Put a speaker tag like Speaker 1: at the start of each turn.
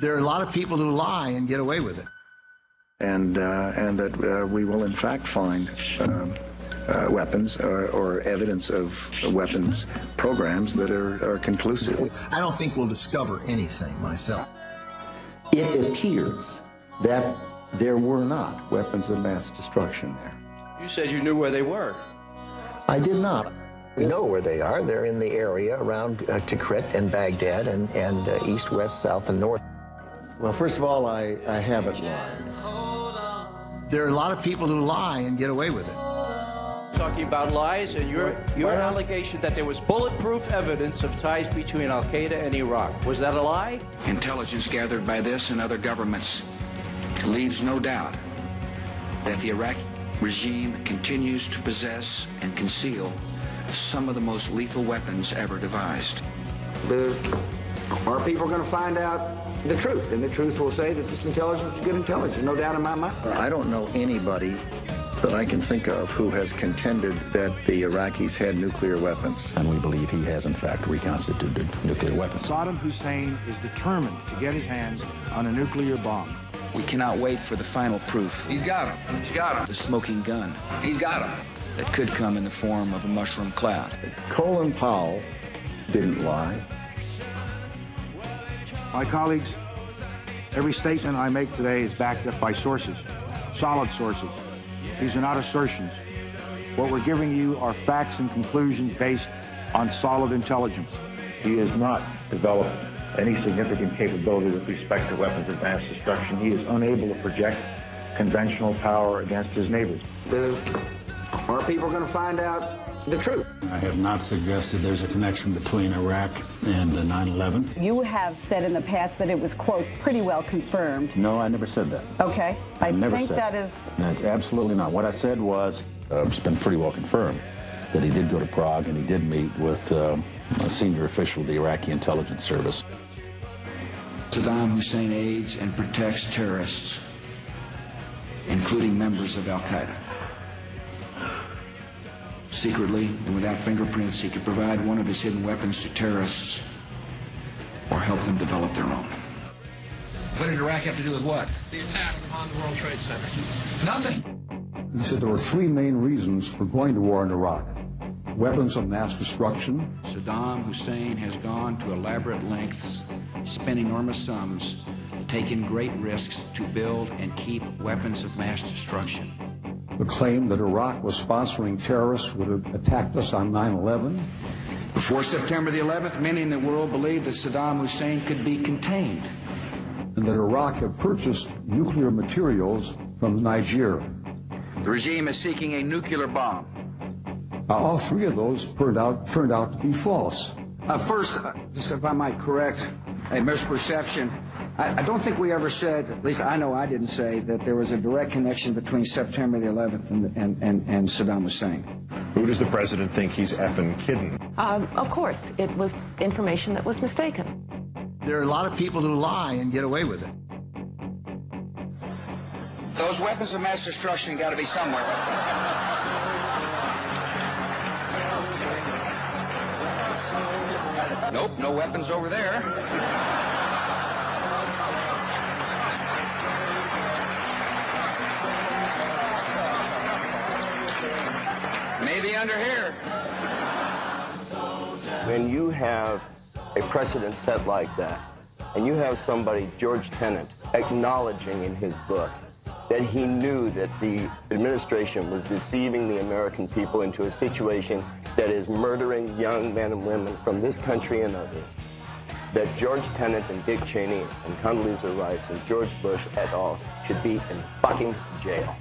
Speaker 1: There are a lot of people who lie and get away with it. And that we will in fact find weapons or evidence of weapons programs that are conclusive.
Speaker 2: I don't think we'll discover anything myself.
Speaker 3: It appears that there were not weapons of mass destruction there.
Speaker 4: You said you knew where they were.
Speaker 3: I did not.
Speaker 5: We know where they are. They're in the area around Tikrit and Baghdad and east, west, south, and north.
Speaker 3: Well, first of all, I haven't lied.
Speaker 1: There are a lot of people who lie and get away with it.
Speaker 4: Talking about lies and your allegation that there was bulletproof evidence of ties between Al-Qaeda and Iraq. Was that a lie?
Speaker 6: Intelligence gathered by this and other governments leaves no doubt that the Iraqi regime continues to possess and conceal some of the most lethal weapons ever devised.
Speaker 7: Our people are going to find out the truth, and the truth will say that this intelligence is good intelligence, no doubt in my mind.
Speaker 1: I don't know anybody that I can think of who has contended that the Iraqis had nuclear weapons.
Speaker 8: And we believe he has, in fact, reconstituted nuclear weapons.
Speaker 9: Saddam Hussein is determined to get his hands on a nuclear bomb.
Speaker 6: We cannot wait for the final proof.
Speaker 4: He's got him. He's got him.
Speaker 6: The smoking gun.
Speaker 4: He's got him.
Speaker 6: That could come in the form of a mushroom cloud.
Speaker 1: Colin Powell didn't lie.
Speaker 9: My colleagues, every statement I make today is backed up by sources, solid sources. These are not assertions. What we're giving you are facts and conclusions based on solid intelligence.
Speaker 10: He has not developed any significant capability with respect to weapons of mass destruction. He is unable to project conventional power against his neighbors.
Speaker 7: Our people are going to find out the truth.
Speaker 11: I have not suggested there's a connection between Iraq and 9/11.
Speaker 12: You have said in the past that it was, quote, pretty well confirmed.
Speaker 8: No, I never said that.
Speaker 12: Okay. I think that is...
Speaker 8: That's absolutely not. What I said was, it's been pretty well confirmed that he did go to Prague and he did meet with a senior official of the Iraqi intelligence service.
Speaker 6: Saddam Hussein aids and protects terrorists, including members of Al-Qaeda. Secretly and without fingerprints, he could provide one of his hidden weapons to terrorists or help them develop their own. What did Iraq have to do with what?
Speaker 13: The attack on the World Trade Center.
Speaker 6: Nothing.
Speaker 14: He said there were three main reasons for going to war in Iraq. Weapons of mass destruction.
Speaker 6: Saddam Hussein has gone to elaborate lengths, spent enormous sums, taken great risks to build and keep weapons of mass destruction.
Speaker 14: The claim that Iraq was sponsoring terrorists who had attacked us on 9/11.
Speaker 6: Before September the 11th, many in the world believed that Saddam Hussein could be contained.
Speaker 14: And that Iraq had purchased nuclear materials from Nigeria.
Speaker 6: The regime is seeking a nuclear bomb.
Speaker 14: All three of those turned out to be false.
Speaker 7: First, just if I might correct a misperception, I don't think we ever said, at least I know I didn't say, that there was a direct connection between September the 11th and Saddam Hussein.
Speaker 15: Who does the president think he's effing kidding?
Speaker 16: Of course, it was information that was mistaken.
Speaker 1: There are a lot of people who lie and get away with it.
Speaker 6: Those weapons of mass destruction got to be somewhere. Nope, no weapons over there. Maybe under here.
Speaker 5: When you have a precedent set like that, and you have somebody, George Tenet, acknowledging in his book that he knew that the administration was deceiving the American people into a situation that is murdering young men and women from this country and others, that George Tenet and Dick Cheney and Condoleezza Rice and George Bush et al. should be in fucking jail.